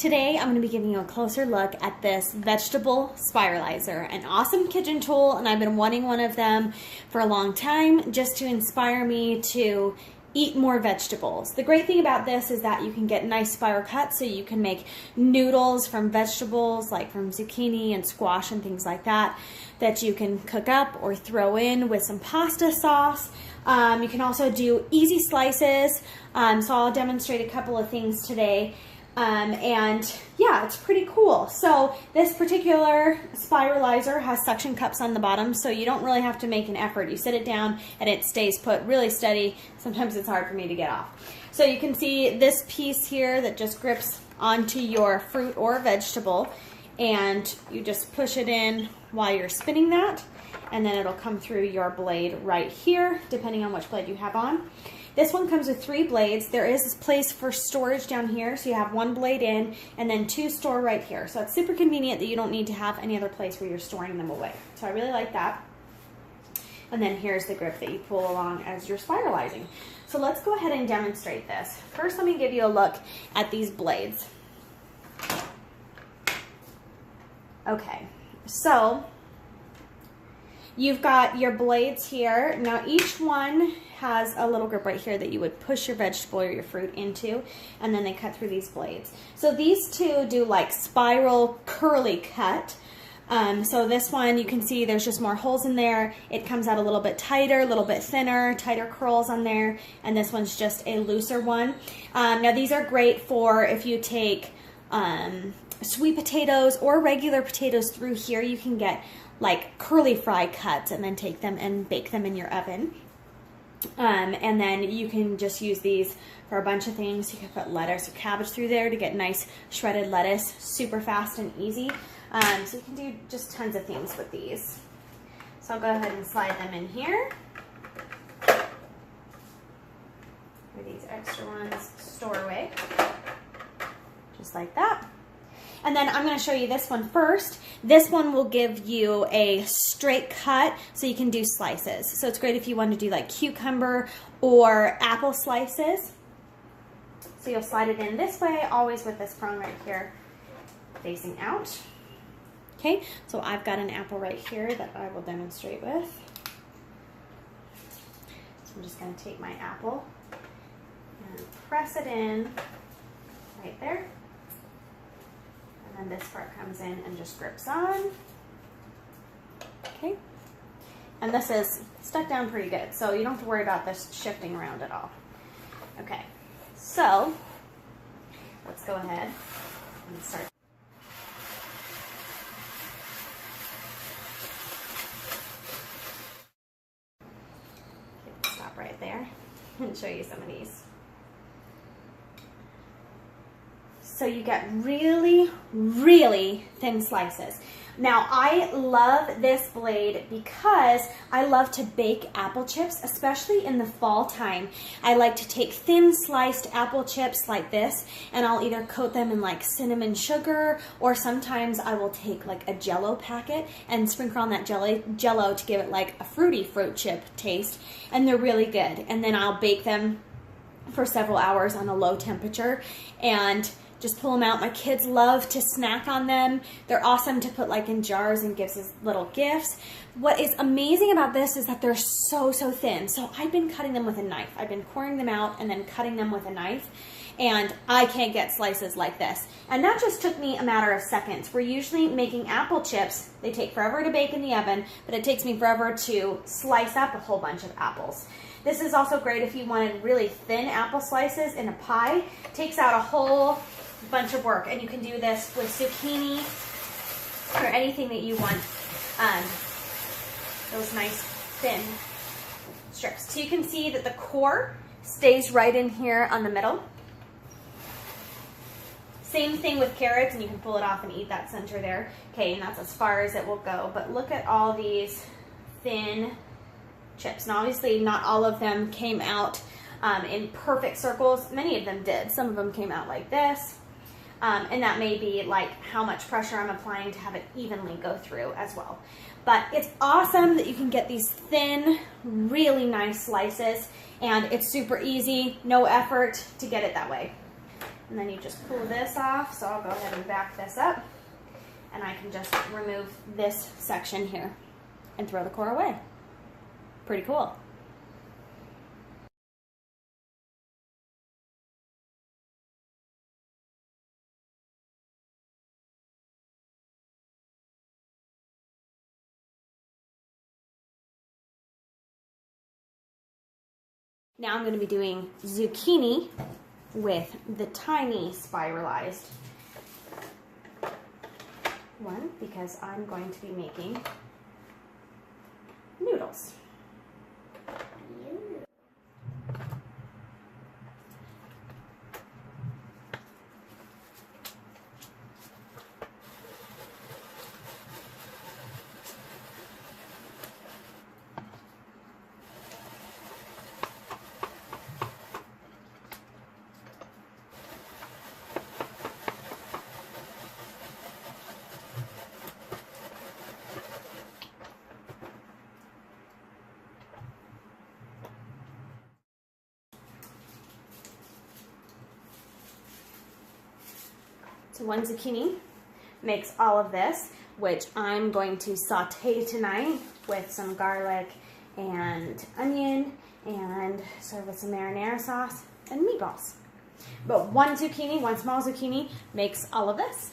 Today I'm going to be giving you a closer look at this vegetable spiralizer, an awesome kitchen tool, and I've been wanting one of them for a long time just to inspire me to eat more vegetables. The great thing about this is that you can get nice spiral cuts, so you can make noodles from vegetables like from zucchini and squash and things like that you can cook up or throw in with some pasta sauce. You can also do easy slices, so I'll demonstrate a couple of things today. And yeah, it's pretty cool. So this particular spiralizer has suction cups on the bottom, so you don't really have to make an effort. You sit it down and it stays put really steady. Sometimes it's hard for me to get off. So you can see this piece here that just grips onto your fruit or vegetable, and you just push it in while you're spinning that, and then it'll come through your blade right here, depending on which blade you have on. This one comes with 3 blades. There is this place for storage down here, so you have 1 blade in and then 2 store right here. So it's super convenient that you don't need to have any other place where you're storing them away. So I really like that. And then here's the grip that you pull along as you're spiralizing. So let's go ahead and demonstrate this. First, let me give you a look at these blades. Okay, so you've got your blades here. Now each one has a little grip right here that you would push your vegetable or your fruit into, and then they cut through these blades. So these two do like spiral curly cut. So this one, you can see there's just more holes in there. It comes out a little bit tighter, a little bit thinner, tighter curls on there, and this one's just a looser one. Now these are great for if you take sweet potatoes or regular potatoes through here. You can get like curly fry cuts and then take them and bake them in your oven. And then you can just use these for a bunch of things. You can put lettuce or cabbage through there to get nice shredded lettuce, super fast and easy. So you can do just tons of things with these. So I'll go ahead and slide them in here. Where these extra ones store away, just like that. And then I'm going to show you this one first. This one will give you a straight cut so you can do slices. So it's great if you want to do like cucumber or apple slices. So you'll slide it in this way, always with this prong right here facing out. Okay, so I've got an apple right here that I will demonstrate with. So I'm just going to take my apple and press it in right there. And then this part comes in and just grips on. Okay. And this is stuck down pretty good, so you don't have to worry about this shifting around at all. Okay. So let's go ahead and start. Okay, stop right there and show you some of these. So you get really, really thin slices. Now I love this blade because I love to bake apple chips, especially in the fall time. I like to take thin sliced apple chips like this, and I'll either coat them in like cinnamon sugar, or sometimes I will take like a Jell-O packet and sprinkle on that Jell-O to give it like a fruity fruit chip taste, and they're really good. And then I'll bake them for several hours on a low temperature and just pull them out. My kids love to snack on them. They're awesome to put like in jars and give as little gifts. What is amazing about this is that they're so thin. So I've been cutting them with a knife. I've been coring them out and then cutting them with a knife, and I can't get slices like this. And that just took me a matter of seconds. We're usually making apple chips. They take forever to bake in the oven, but it takes me forever to slice up a whole bunch of apples. This is also great if you wanted really thin apple slices in a pie. It takes out a whole bunch of work, and you can do this with zucchini or anything that you want. Those nice thin strips. So you can see that the core stays right in here on the middle. Same thing with carrots, and you can pull it off and eat that center there. Okay, and that's as far as it will go. But look at all these thin chips. Now obviously not all of them came out in perfect circles. Many of them did. Some of them came out like this. And that may be like how much pressure I'm applying to have it evenly go through as well. But it's awesome that you can get these thin, really nice slices, and it's super easy, no effort to get it that way. And then you just pull this off. So I'll go ahead and back this up. And I can just remove this section here and throw the core away. Pretty cool. Now I'm going to be doing zucchini with the tiny spiralized one because I'm going to be making noodles. So one zucchini makes all of this, which I'm going to saute tonight with some garlic and onion and serve with some marinara sauce and meatballs. But one zucchini, one small zucchini, makes all of this.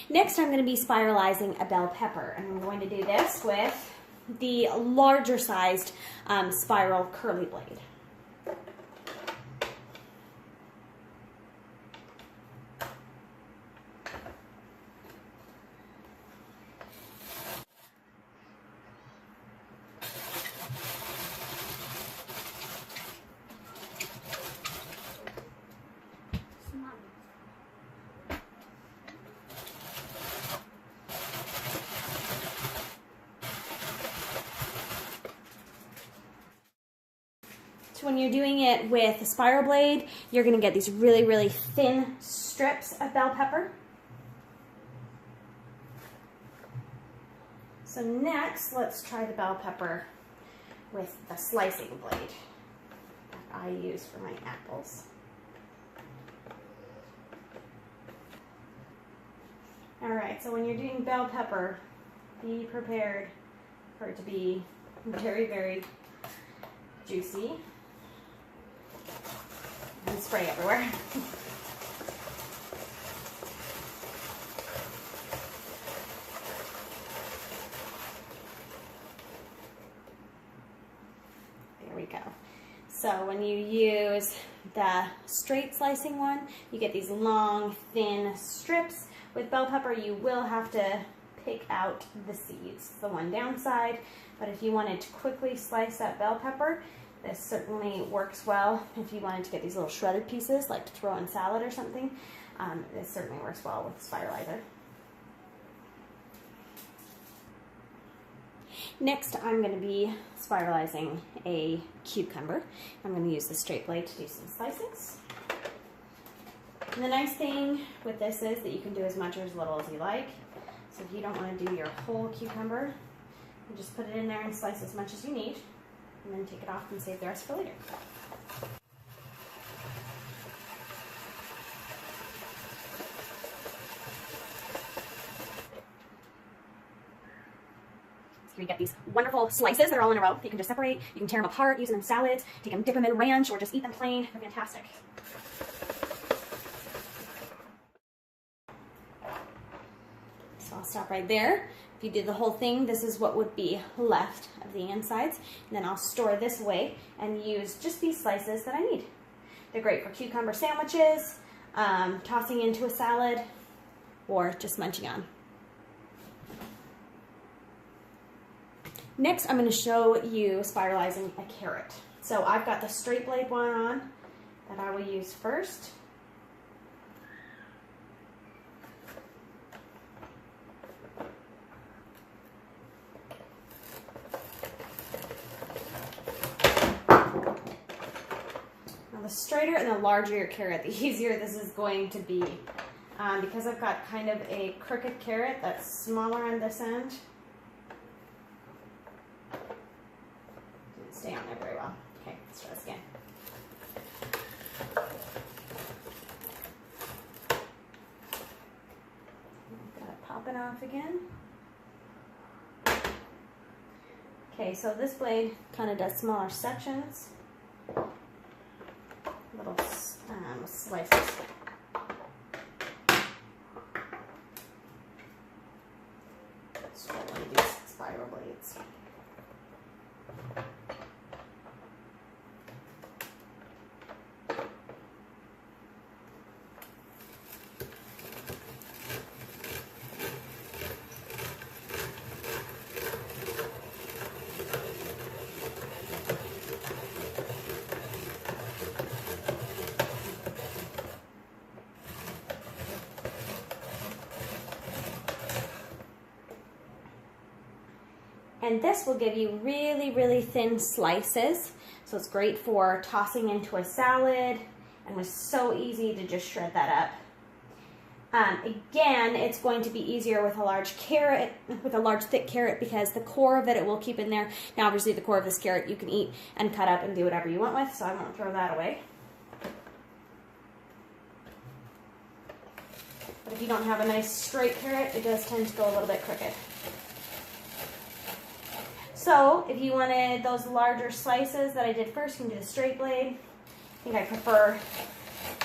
Next, I'm going to be spiralizing a bell pepper, and I'm going to do this with the larger sized spiral curly blade. So when you're doing it with a spiral blade, you're going to get these really, really thin strips of bell pepper. So next, let's try the bell pepper with the slicing blade that I use for my apples. All right, so when you're doing bell pepper, be prepared for it to be very, very juicy. And spray everywhere. There we go. So when you use the straight slicing one, you get these long, thin strips. With bell pepper, you will have to pick out the seeds, the one downside. But if you wanted to quickly slice that bell pepper, this certainly works well. If you wanted to get these little shredded pieces, like to throw in salad or something, this certainly works well with the Spiralizer. Next, I'm going to be spiralizing a cucumber. I'm going to use the straight blade to do some slices. And the nice thing with this is that you can do as much or as little as you like. So if you don't want to do your whole cucumber, you just put it in there and slice as much as you need, and then take it off and save the rest for later. So you get these wonderful slices that are all in a row. You can just separate, you can tear them apart, use them in salads, you can dip them in ranch, or just eat them plain. They're fantastic. So I'll stop right there. If you did the whole thing, this is what would be left of the insides. And then I'll store this away and use just these slices that I need. They're great for cucumber sandwiches, tossing into a salad, or just munching on. Next, I'm going to show you spiralizing a carrot. So I've got the straight blade one on that I will use first. The straighter and the larger your carrot, the easier this is going to be. Because I've got kind of a crooked carrot that's smaller on this end, stay on there very well. Okay, let's try this again. Got it popping off again. Okay, so this blade kind of does smaller sections, little slices. Let's try one of these spiral blades. And this will give you really, really thin slices. So it's great for tossing into a salad, and was so easy to just shred that up. Again, it's going to be easier with a large carrot, with a large thick carrot, because the core of it will keep in there. Now obviously the core of this carrot you can eat and cut up and do whatever you want with, so I won't throw that away. But if you don't have a nice straight carrot, it does tend to go a little bit crooked. So if you wanted those larger slices that I did first, you can do the straight blade. I think I prefer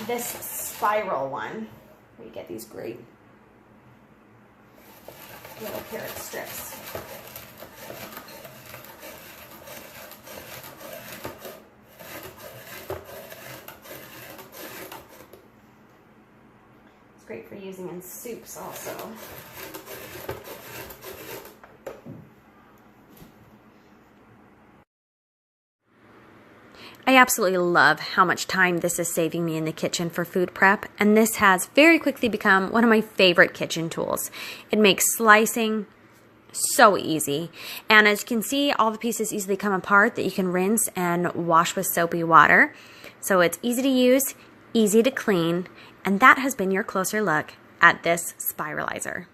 this spiral one, where you get these great little carrot strips. It's great for using in soups also. I absolutely love how much time this is saving me in the kitchen for food prep, and this has very quickly become one of my favorite kitchen tools. It makes slicing so easy, and as you can see, all the pieces easily come apart that you can rinse and wash with soapy water. So it's easy to use, easy to clean, and that has been your closer look at this Spiralizer.